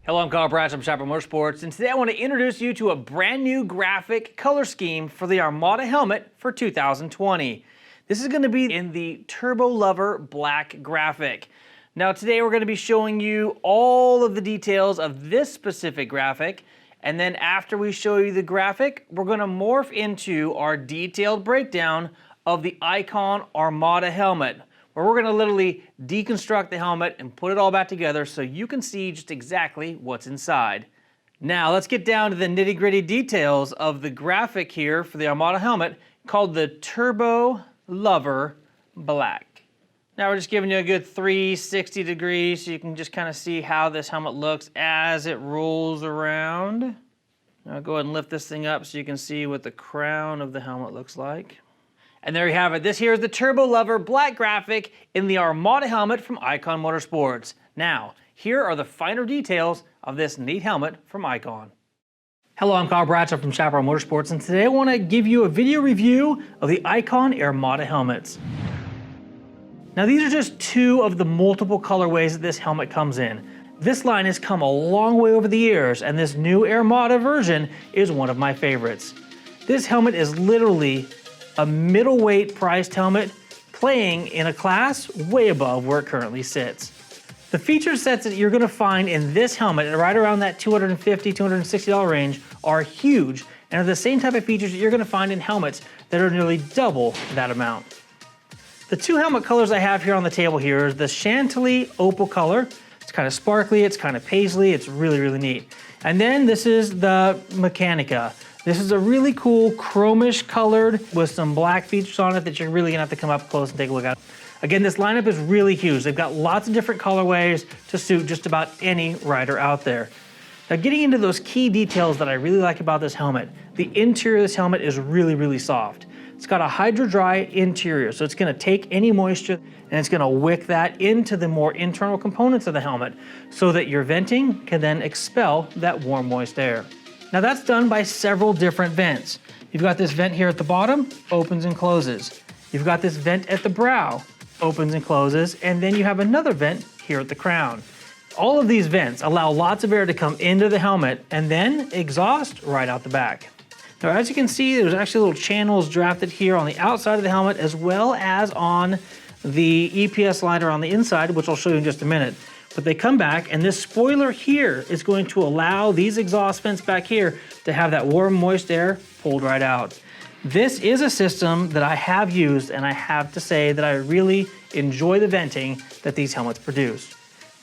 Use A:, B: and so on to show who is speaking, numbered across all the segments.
A: Hello, I'm Kyle Brash from Chaparral Motorsports, and today I want to introduce you to a brand new graphic color scheme for the Airmada helmet for 2020. This is going to be in the Turbo Lover black graphic. Now today we're going to be showing you all of the details of this specific graphic, and then after we show you the graphic, we're going to morph into our detailed breakdown of the Icon Airmada helmet, where we're going to literally deconstruct the helmet and put it all back together so you can see just exactly what's inside. Now let's get down to the nitty-gritty details of the graphic here for the Airmada helmet called the Turbo Lover Black. Now we're just giving you a good 360 degrees so you can just kind of see how this helmet looks as it rolls around. Now I'll go ahead and lift this thing up so you can see what the crown of the helmet looks like. And there you have it. This here is the Turbo Lover black graphic in the Airmada helmet from Icon Motorsports. Now, here are the finer details of this neat helmet from Icon. Hello, I'm Kyle Bradshaw from Chaparral Motorsports, and today I want to give you a video review of the Icon Airmada helmets. Now, these are just two of the multiple colorways that this helmet comes in. This line has come a long way over the years, and this new Airmada version is one of my favorites. This helmet is literally a middleweight priced helmet playing in a class way above where it currently sits. The feature sets that you're gonna find in this helmet right around that $250, $260 range are huge and are the same type of features that you're gonna find in helmets that are nearly double that amount. The two helmet colors I have here on the table here is the Chantilly Opal color. It's kind of sparkly, it's kind of paisley, it's really, really neat. And then this is the Mechanica. This is a really cool chromish colored with some black features on it that you're really gonna have to come up close and take a look at. Again, this lineup is really huge. They've got lots of different colorways to suit just about any rider out there. Now getting into those key details that I really like about this helmet, the interior of this helmet is really, really soft. It's got a hydro-dry interior, so it's gonna take any moisture and it's gonna wick that into the more internal components of the helmet so that your venting can then expel that warm, moist air. Now that's done by several different vents. You've got this vent here at the bottom, opens and closes. You've got this vent at the brow, opens and closes, and then you have another vent here at the crown. All of these vents allow lots of air to come into the helmet and then exhaust right out the back. Now as you can see, there's actually little channels drafted here on the outside of the helmet as well as on the EPS liner on the inside, which I'll show you in just a minute. But they come back, and this spoiler here is going to allow these exhaust vents back here to have that warm, moist air pulled right out. This is a system that I have used, and I have to say that I really enjoy the venting that these helmets produce.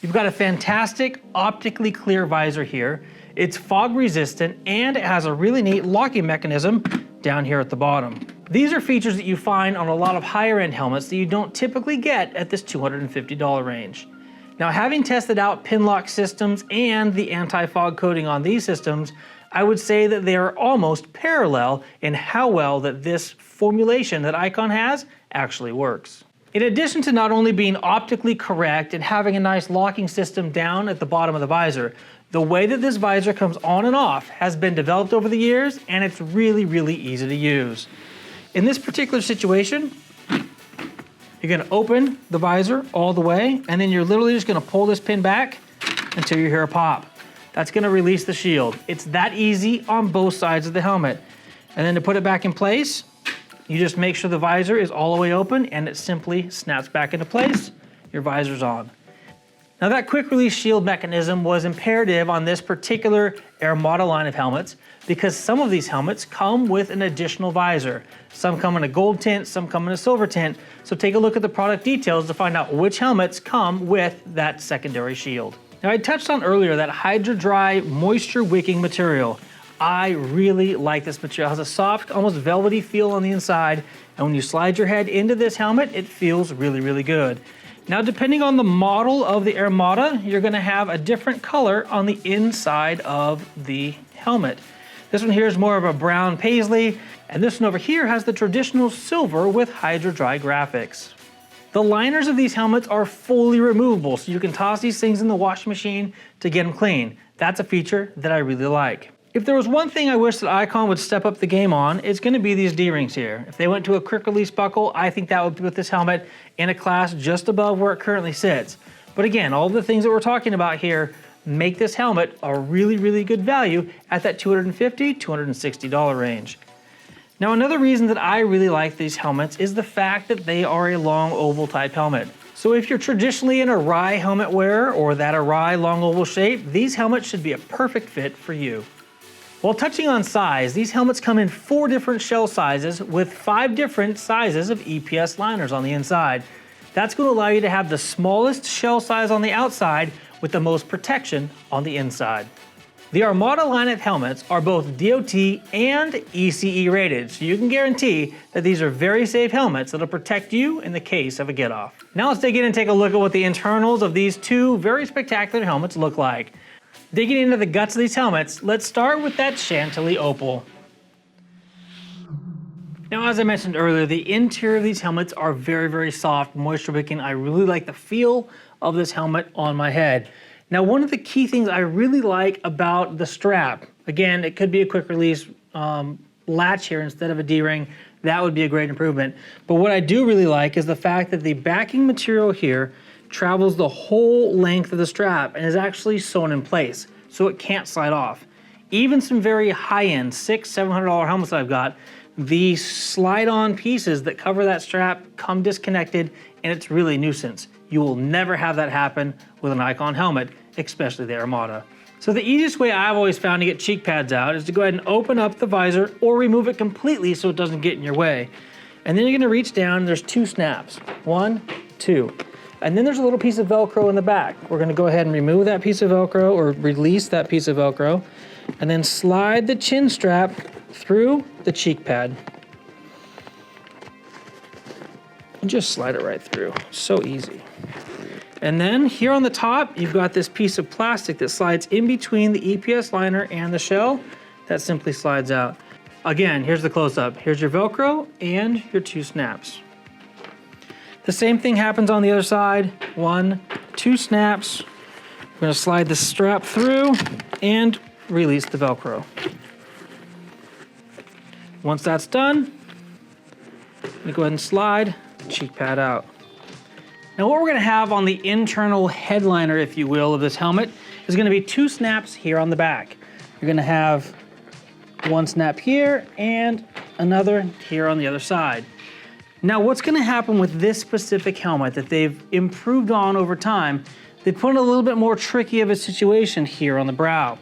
A: You've got a fantastic optically clear visor here. It's fog resistant, and it has a really neat locking mechanism down here at the bottom. These are features that you find on a lot of higher end helmets that you don't typically get at this $250 range. Now, having tested out pin lock systems and the anti-fog coating on these systems, I would say that they are almost parallel in how well that this formulation that Icon has actually works. In addition to not only being optically correct and having a nice locking system down at the bottom of the visor, the way that this visor comes on and off has been developed over the years, and it's really, really easy to use. In this particular situation, you're gonna open the visor all the way, and then you're literally just gonna pull this pin back until you hear a pop. That's gonna release the shield. It's that easy on both sides of the helmet. And then to put it back in place, you just make sure the visor is all the way open and it simply snaps back into place. Your visor's on. Now that quick release shield mechanism was imperative on this particular Airmada line of helmets because some of these helmets come with an additional visor. Some come in a gold tint, some come in a silver tint. So take a look at the product details to find out which helmets come with that secondary shield. Now I touched on earlier that hydro-dry moisture wicking material. I really like this material. It has a soft, almost velvety feel on the inside, and when you slide your head into this helmet, it feels really, really good. Now, depending on the model of the Airmada, you're gonna have a different color on the inside of the helmet. This one here is more of a brown paisley, and this one over here has the traditional silver with hydro-dry graphics. The liners of these helmets are fully removable, so you can toss these things in the washing machine to get them clean. That's a feature that I really like. If there was one thing I wish that Icon would step up the game on, it's gonna be these D-rings here. If they went to a quick release buckle, I think that would put this helmet in a class just above where it currently sits. But again, all the things that we're talking about here, make this helmet a really, really good value at that $250, $260 range. Now, another reason that I really like these helmets is the fact that they are a long oval type helmet. So if you're traditionally an Arai helmet wearer or that Arai long oval shape, these helmets should be a perfect fit for you. While touching on size, these helmets come in 4 different shell sizes with 5 different sizes of EPS liners on the inside. That's going to allow you to have the smallest shell size on the outside with the most protection on the inside. The Airmada line of helmets are both DOT and ECE rated, so you can guarantee that these are very safe helmets that'll protect you in the case of a get-off. Now let's dig in and take a look at what the internals of these 2 very spectacular helmets look like. Digging into the guts of these helmets, let's start with that Chantilly Opal. Now, as I mentioned earlier, the interior of these helmets are very, very soft, moisture wicking. I really like the feel of this helmet on my head. Now, one of the key things I really like about the strap, again, it could be a quick release latch here instead of a D-ring. That would be a great improvement. But what I do really like is the fact that the backing material here travels the whole length of the strap and is actually sewn in place, so it can't slide off. Even some very high-end $600, $700 helmets I've got, the slide-on pieces that cover that strap come disconnected, and it's really a nuisance. You will never have that happen with an Icon helmet, especially the Airmada. So the easiest way I've always found to get cheek pads out is to go ahead and open up the visor or remove it completely so it doesn't get in your way. And then you're gonna reach down and there's 2 snaps. 1, 2. And then there's a little piece of Velcro in the back. We're gonna go ahead and remove that piece of Velcro or release that piece of Velcro and then slide the chin strap through the cheek pad. And just slide it right through, so easy. And then here on the top, you've got this piece of plastic that slides in between the EPS liner and the shell. That simply slides out. Again, here's the close-up. Here's your Velcro and your 2 snaps. The same thing happens on the other side. 1, 2 snaps. We're gonna slide the strap through and release the Velcro. Once that's done, I'm gonna go ahead and slide the cheek pad out. Now what we're gonna have on the internal headliner, if you will, of this helmet is gonna be 2 snaps here on the back. You're gonna have 1 snap here and another here on the other side. Now what's gonna happen with this specific helmet that they've improved on over time, they put in a little bit more tricky of a situation here on the brow.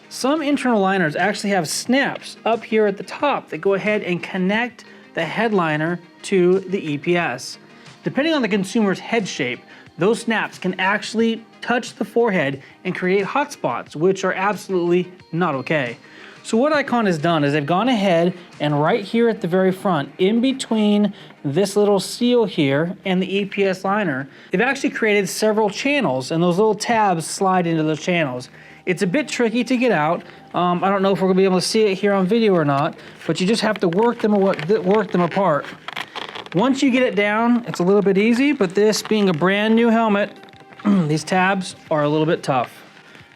A: Some internal liners actually have snaps up here at the top that go ahead and connect the headliner to the EPS. Depending on the consumer's head shape, those snaps can actually touch the forehead and create hot spots, which are absolutely not okay. So what Icon has done is they've gone ahead and right here at the very front, in between this little seal here and the EPS liner, they've actually created several channels, and those little tabs slide into those channels. It's a bit tricky to get out. I don't know if we're gonna be able to see it here on video or not, but you just have to work them apart. Once you get it down, it's a little bit easy, but this being a brand new helmet, these tabs are a little bit tough.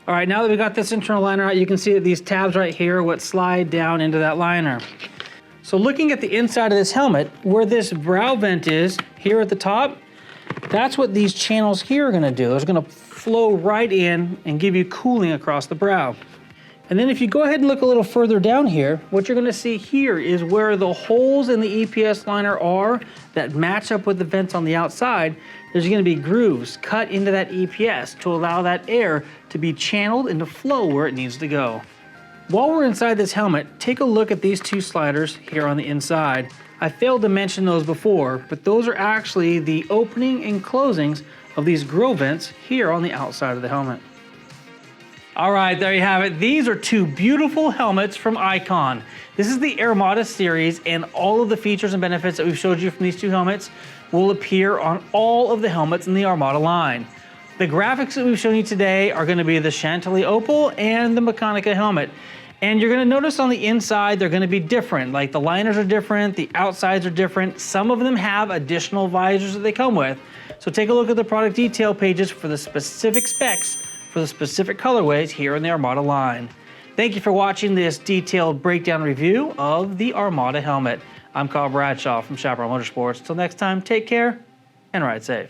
A: All right, now that we got this internal liner out, you can see that these tabs right here are what slide down into that liner. So looking at the inside of this helmet, where this brow vent is here at the top, that's what these channels here are gonna do. They're gonna flow right in and give you cooling across the brow. And then if you go ahead and look a little further down here, what you're gonna see here is where the holes in the EPS liner are that match up with the vents on the outside. There's gonna be grooves cut into that EPS to allow that air to be channeled and to flow where it needs to go. While we're inside this helmet, take a look at these 2 sliders here on the inside. I failed to mention those before, but those are actually the opening and closings of these grill vents here on the outside of the helmet. All right, there you have it. These are 2 beautiful helmets from Icon. This is the Airmada series, and all of the features and benefits that we've showed you from these 2 helmets will appear on all of the helmets in the Airmada line. The graphics that we've shown you today are gonna be the Chantilly Opal and the Mechanica helmet. And you're gonna notice on the inside, they're gonna be different. Like the liners are different, the outsides are different. Some of them have additional visors that they come with. So take a look at the product detail pages for the specific specs for the specific colorways here in the Airmada line. Thank you for watching this detailed breakdown review of the Airmada helmet. I'm Kyle Bradshaw from Chaparral Motorsports. Till next time, take care and ride safe.